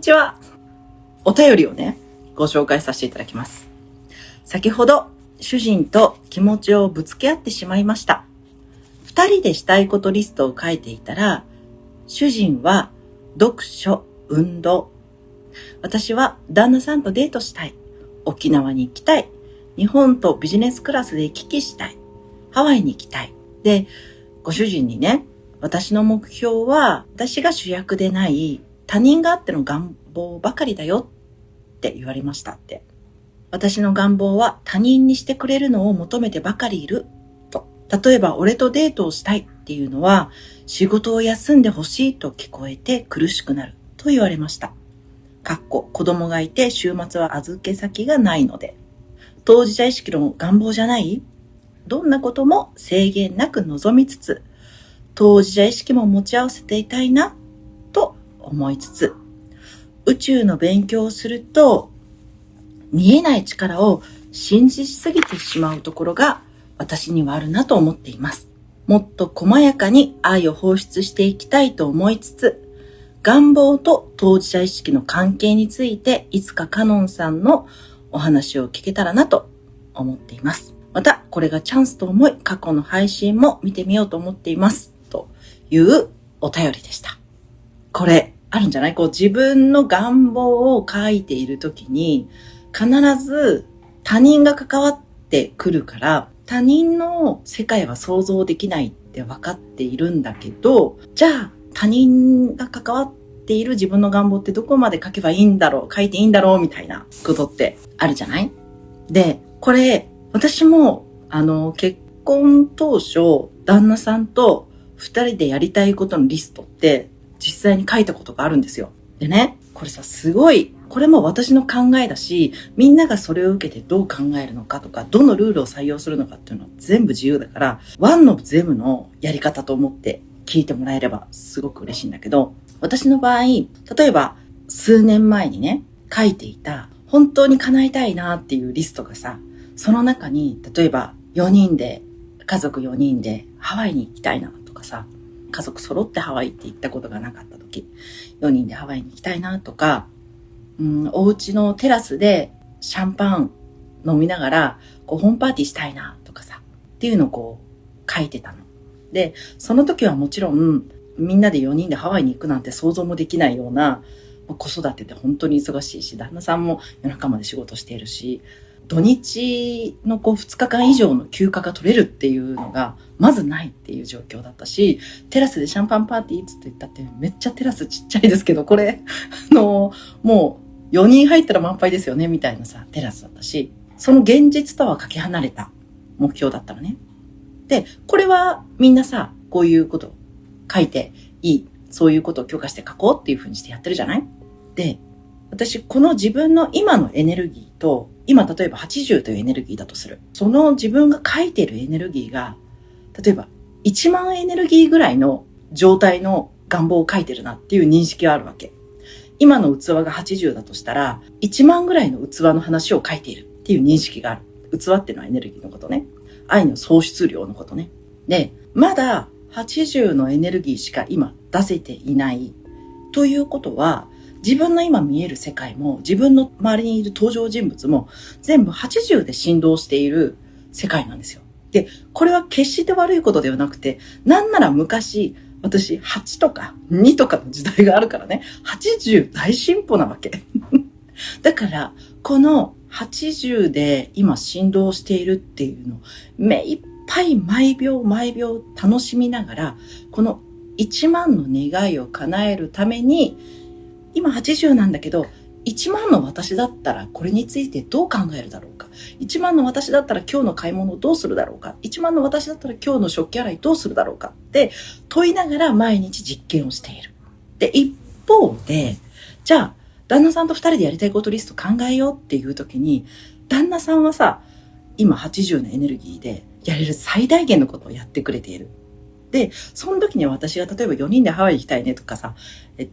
ちは。お便りをね、ご紹介させていただきます。先ほど、主人と気持ちをぶつけ合ってしまいました。二人でしたいことリストを書いていたら、主人は読書、運動。私は旦那さんとデートしたい。沖縄に行きたい。日本とビジネスクラスで行き来したい。ハワイに行きたい。で、ご主人にね、私の目標は私が主役でない他人があっての願望ばかりだよって言われましたって。私の願望は他人にしてくれるのを求めてばかりいると。例えば俺とデートをしたいっていうのは仕事を休んでほしいと聞こえて苦しくなると言われました。子供がいて週末は預け先がないので。当事者意識の願望じゃない？どんなことも制限なく望みつつ、当事者意識も持ち合わせていたいなと思いつつ、宇宙の勉強をすると見えない力を信じすぎてしまうところが私にはあるなと思っています。もっと細やかに愛を放出していきたいと思いつつ、願望と当事者意識の関係についていつかカノンさんのお話を聞けたらなと思っています。またこれがチャンスと思い過去の配信も見てみようと思っていますというお便りでした。これあるんじゃない？自分の願望を書いているときに必ず他人が関わってくるから他人の世界は想像できないって分かっているんだけど、じゃあ他人が関わっている自分の願望ってどこまで書けばいいんだろう、書いていいんだろうみたいなことってあるじゃない？で、これ私も結婚当初旦那さんと二人でやりたいことのリストって実際に書いたことがあるんですよ。でね、これさすごい、これも私の考えだし、みんながそれを受けてどう考えるのかとか、どのルールを採用するのかっていうのは全部自由だから、ワンオブゼムのやり方と思って聞いてもらえればすごく嬉しいんだけど、私の場合、例えば数年前にね、書いていた本当に叶えたいなっていうリストがさ、その中に例えば家族4人でハワイに行きたいなとかさ、家族揃ってハワイって行ったことがなかった時、4人でハワイに行きたいなとか、お家のテラスでシャンパン飲みながらホームパーティーしたいなとかさ、っていうのを書いてたの。で、その時はもちろんみんなで4人でハワイに行くなんて想像もできないような、子育てで本当に忙しいし、旦那さんも夜中まで仕事しているし、土日の2日間以上の休暇が取れるっていうのがまずないっていう状況だったし、テラスでシャンパンパーティーって言ったってめっちゃテラスちっちゃいですけど、これもう4人入ったら満杯ですよねみたいなさテラスだったし、その現実とはかけ離れた目標だったのね。で、これはみんなさ、こういうこと書いていい、そういうことを許可して書こうっていう風にしてやってるじゃない？で、私この自分の今のエネルギーと、今例えば80というエネルギーだとする。その自分が書いているエネルギーが、例えば1万エネルギーぐらいの状態の願望を書いてるなっていう認識があるわけ。今の器が80だとしたら、1万ぐらいの器の話を書いているっていう認識がある。器っていうのはエネルギーのことね。愛の創出量のことね。で、まだ80のエネルギーしか今出せていないということは、自分の今見える世界も自分の周りにいる登場人物も全部80で振動している世界なんですよ。で、これは決して悪いことではなくて、なんなら昔私8とか2とかの時代があるからね、80大進歩なわけ。だからこの80で今振動しているっていうのを目いっぱい毎秒毎秒楽しみながら、この1万の願いを叶えるために、今80なんだけど、1万の私だったらこれについてどう考えるだろうか。1万の私だったら今日の買い物をどうするだろうか。1万の私だったら今日の食器洗いどうするだろうかって問いながら毎日実験をしている。で、一方で、じゃあ、旦那さんと2人でやりたいことリスト考えようっていう時に、旦那さんはさ、今80のエネルギーでやれる最大限のことをやってくれている。で、その時に私が例えば4人でハワイ行きたいねとかさ、テ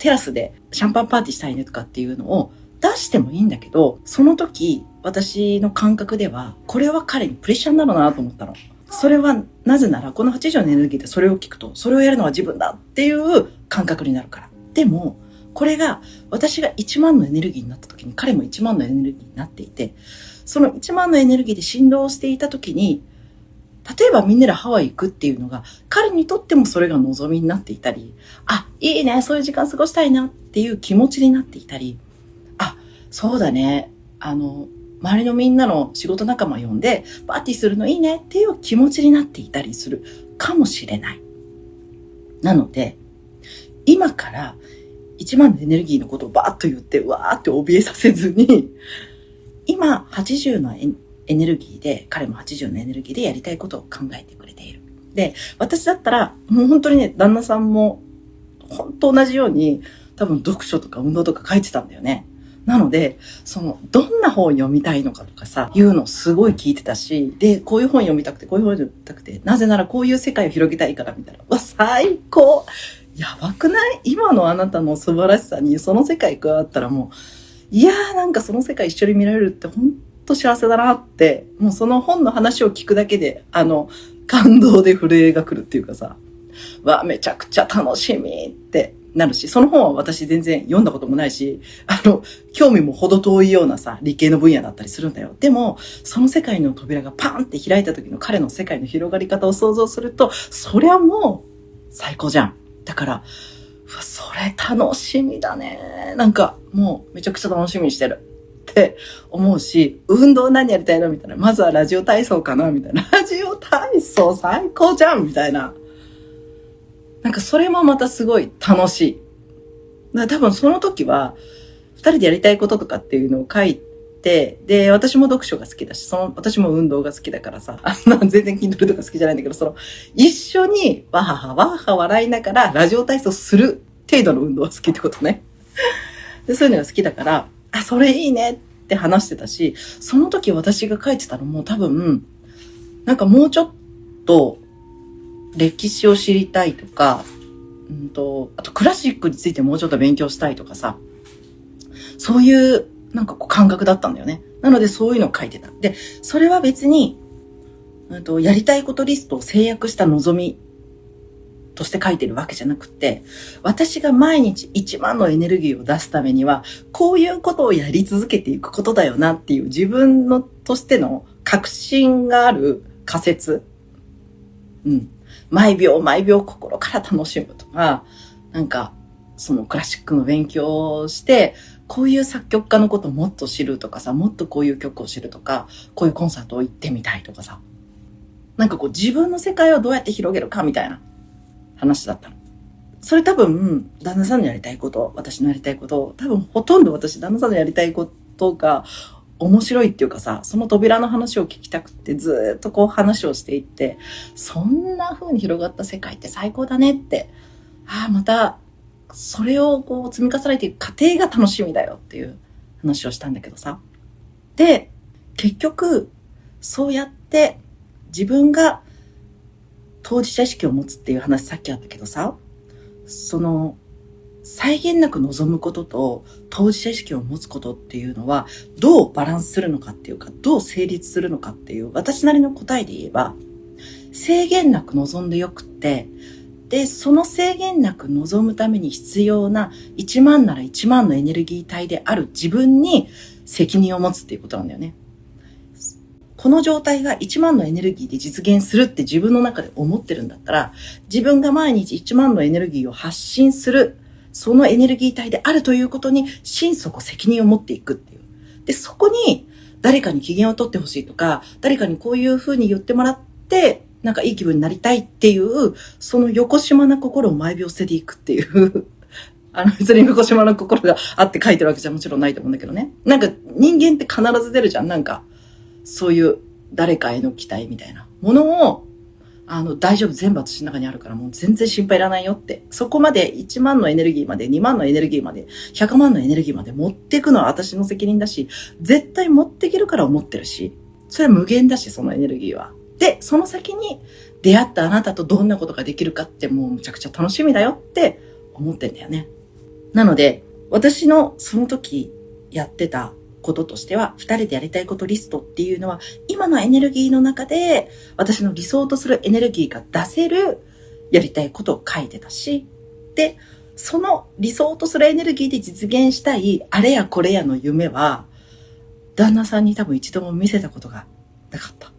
ラスでシャンパンパーティーしたいねとかっていうのを出してもいいんだけど、その時私の感覚ではこれは彼にプレッシャーになるなと思ったの。それはなぜならこの80のエネルギーでそれを聞くと、それをやるのは自分だっていう感覚になるから。でもこれが私が1万のエネルギーになった時に彼も1万のエネルギーになっていて、その1万のエネルギーで振動していた時に、例えばみんなでハワイ行くっていうのが彼にとってもそれが望みになっていたり、あ、いいね、そういう時間過ごしたいなっていう気持ちになっていたり、あ、そうだね、周りのみんなの仕事仲間呼んでパーティーするのいいねっていう気持ちになっていたりするかもしれない。なので、今から1万のエネルギーのことをバーッと言って、わーって怯えさせずに、今80のエネルギーで、彼も80のエネルギーでやりたいことを考えてくれている。で、私だったら、もう本当にね、旦那さんも、本当同じように、多分読書とか運動とか書いてたんだよね。なので、どんな本を読みたいのかとかさ、いうのをすごい聞いてたし、で、こういう本読みたくて、こういう本読みたくて、なぜならこういう世界を広げたいから、みたいな。うわ、最高！やばくない？今のあなたの素晴らしさに、その世界加わったらもう、いやーなんかその世界一緒に見られるって本当幸せだなって、もうその本の話を聞くだけで、感動で震えが来るっていうかさ、わ、めちゃくちゃ楽しみってなるし、その本は私全然読んだこともないし、興味もほど遠いようなさ、理系の分野だったりするんだよ。でも、その世界の扉がパンって開いた時の彼の世界の広がり方を想像すると、そりゃもう最高じゃん。だから、それ楽しみだね。なんかもうめちゃくちゃ楽しみにしてるって思うし、運動何やりたいのみたいな。まずはラジオ体操かなみたいな。ラジオ体操最高じゃんみたいな。なんかそれもまたすごい楽しい。だから多分その時は、二人でやりたいこととかっていうのを書いて、で、私も読書が好きだし、私も運動が好きだからさ、全然筋トレとか好きじゃないんだけど、一緒にわははわはは笑いながらラジオ体操する程度の運動は好きってことね。で、そういうのが好きだから、あ、それいいねって話してたし、その時私が書いてたのも多分、なんかもうちょっと歴史を知りたいとか、あとクラシックについてもうちょっと勉強したいとかさ、そういうなんか感覚だったんだよね。なのでそういうのを書いてた。で、それは別に、やりたいことリストを制約した望みとして書いてるわけじゃなくて、私が毎日1万のエネルギーを出すためには、こういうことをやり続けていくことだよなっていう自分のとしての確信がある仮説。毎秒毎秒心から楽しむとか、なんか、クラシックの勉強をして、こういう作曲家のことをもっと知るとかさ、もっとこういう曲を知るとか、こういうコンサートを行ってみたいとかさ、なんか自分の世界をどうやって広げるかみたいな話だったの。それ多分、旦那さんのやりたいこと、私のやりたいこと、多分ほとんど私、旦那さんのやりたいことが面白いっていうかさ、その扉の話を聞きたくてずっと話をしていって、そんな風に広がった世界って最高だねって、また、それを積み重ねていく過程が楽しみだよっていう話をしたんだけどさ。で、結局、そうやって自分が当事者意識を持つっていう話さっきあったけどさ、際限なく望むことと当事者意識を持つことっていうのはどうバランスするのかっていうか、どう成立するのかっていう私なりの答えで言えば、制限なく望んでよくって、で、その制限なく望むために必要な1万なら1万のエネルギー体である自分に責任を持つっていうことなんだよね。この状態が1万のエネルギーで実現するって自分の中で思ってるんだったら、自分が毎日1万のエネルギーを発信する、そのエネルギー体であるということに心底責任を持っていくっていう。で、そこに誰かに機嫌を取ってほしいとか、誰かにこういう風に言ってもらって、なんかいい気分になりたいっていう、その横島な心を毎秒捨てていくっていう。別に横島な心があって書いてるわけじゃもちろんないと思うんだけどね。なんか人間って必ず出るじゃん。なんか、そういう誰かへの期待みたいなものを、大丈夫、全部私の中にあるからもう全然心配いらないよって。そこまで1万のエネルギーまで、2万のエネルギーまで、100万のエネルギーまで持っていくのは私の責任だし、絶対持っていけるから思ってるし、それは無限だし、そのエネルギーは。で、その先に出会ったあなたとどんなことができるかってもうむちゃくちゃ楽しみだよって思ってんだよね。なので、私のその時やってたこととしては、二人でやりたいことリストっていうのは、今のエネルギーの中で、私の理想とするエネルギーが出せるやりたいことを書いてたし、で、その理想とするエネルギーで実現したいあれやこれやの夢は、旦那さんに多分一度も見せたことがなかった。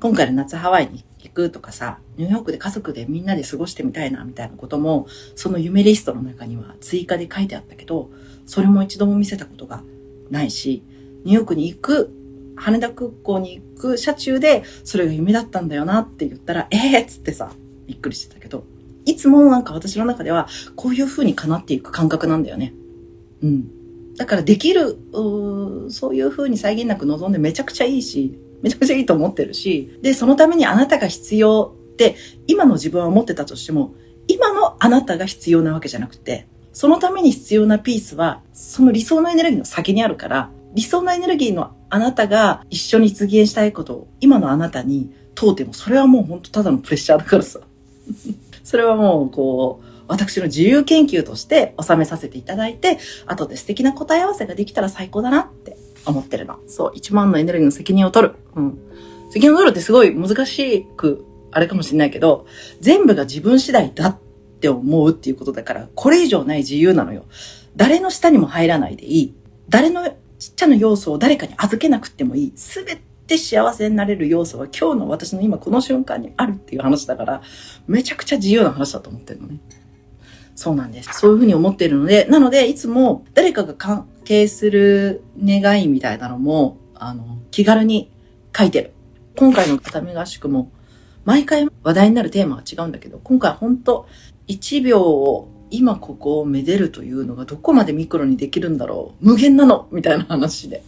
今回の夏ハワイに行くとかさ、ニューヨークで家族でみんなで過ごしてみたいなみたいなことも、その夢リストの中には追加で書いてあったけど、それも一度も見せたことがないし、ニューヨークに行く、羽田空港に行く車中で、それが夢だったんだよなって言ったら、っつってさ、びっくりしてたけど、いつもなんか私の中では、こういう風に叶っていく感覚なんだよね。だからできる、そういう風に際限なく望んでめちゃくちゃいいし、めちゃくちゃいいと思ってるし、で、そのためにあなたが必要って、今の自分は思ってたとしても、今のあなたが必要なわけじゃなくて、そのために必要なピースは、その理想のエネルギーの先にあるから、理想のエネルギーのあなたが一緒に実現したいことを、今のあなたに問うても、それはもう本当ただのプレッシャーだからさ。それはもう、私の自由研究として収めさせていただいて、後で素敵な答え合わせができたら最高だなって思ってるの。そう、1万のエネルギーの責任を取る。責任を取るってすごい難しく、あれかもしれないけど、全部が自分次第だって思うっていうことだから、これ以上ない自由なのよ。誰の下にも入らないでいい。誰のちっちゃな要素を誰かに預けなくてもいい。すべて幸せになれる要素は今日の私の今この瞬間にあるっていう話だから、めちゃくちゃ自由な話だと思ってるのね。そうなんです。そういうふうに思っているので、なのでいつも誰かが関係する願いみたいなのも、気軽に書いてる。今回の熱海合宿も、毎回話題になるテーマは違うんだけど、今回は本当1秒を今ここをめでるというのがどこまでミクロにできるんだろう。無限なのみたいな話で。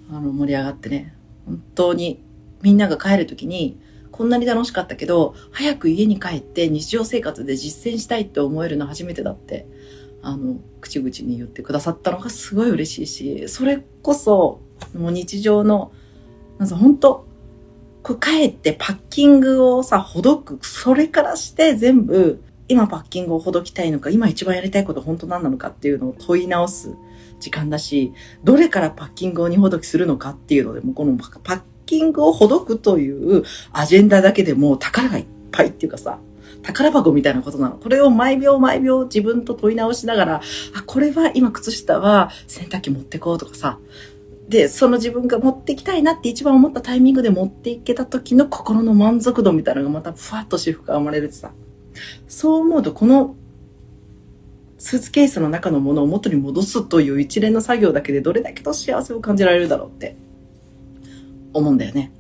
盛り上がってね。本当にみんなが帰るときに、こんなに楽しかったけど、早く家に帰って日常生活で実践したいって思えるの初めてだって、口々に言ってくださったのがすごい嬉しいし、それこそ、もう日常の、本当帰ってパッキングをさ、ほどく、それからして全部、今パッキングをほどきたいのか、今一番やりたいこと本当何なのかっていうのを問い直す時間だし、どれからパッキングを荷ほどきするのかっていうのでも、このパッキングをほどくというアジェンダだけでも宝がいっぱいっていうかさ、宝箱みたいなことなの。これを毎秒毎秒自分と問い直しながら、これは今靴下は洗濯機持ってこうとかさ、で、その自分が持ってきたいなって一番思ったタイミングで持っていけた時の心の満足度みたいなのがまたふわっとし深まれるってさ、そう思うとこのスーツケースの中のものを元に戻すという一連の作業だけでどれだけと幸せを感じられるだろうって思うんだよね。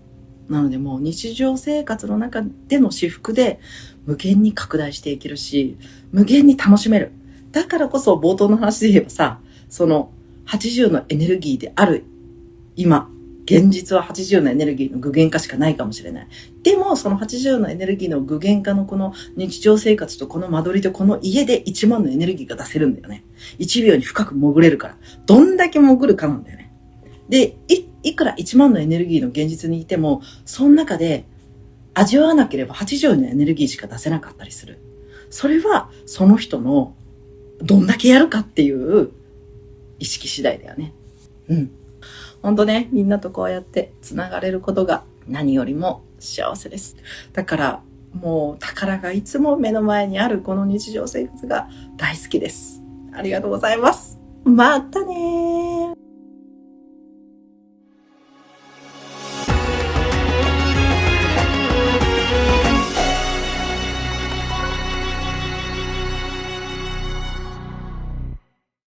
なのでもう日常生活の中での至福で無限に拡大していけるし、無限に楽しめる。だからこそ冒頭の話で言えばさ、その80のエネルギーである今、現実は80のエネルギーの具現化しかないかもしれない。でもその80のエネルギーの具現化のこの日常生活とこの間取りとこの家で1万のエネルギーが出せるんだよね。1秒に深く潜れるから。どんだけ潜るかなんだよね。で、いくら1万のエネルギーの現実にいても、その中で味わわなければ80のエネルギーしか出せなかったりする。それはその人のどんだけやるかっていう意識次第だよね。ほんとね、みんなとこうやってつながれることが何よりも幸せです。だからもう宝がいつも目の前にあるこの日常生活が大好きです。ありがとうございます。またねー。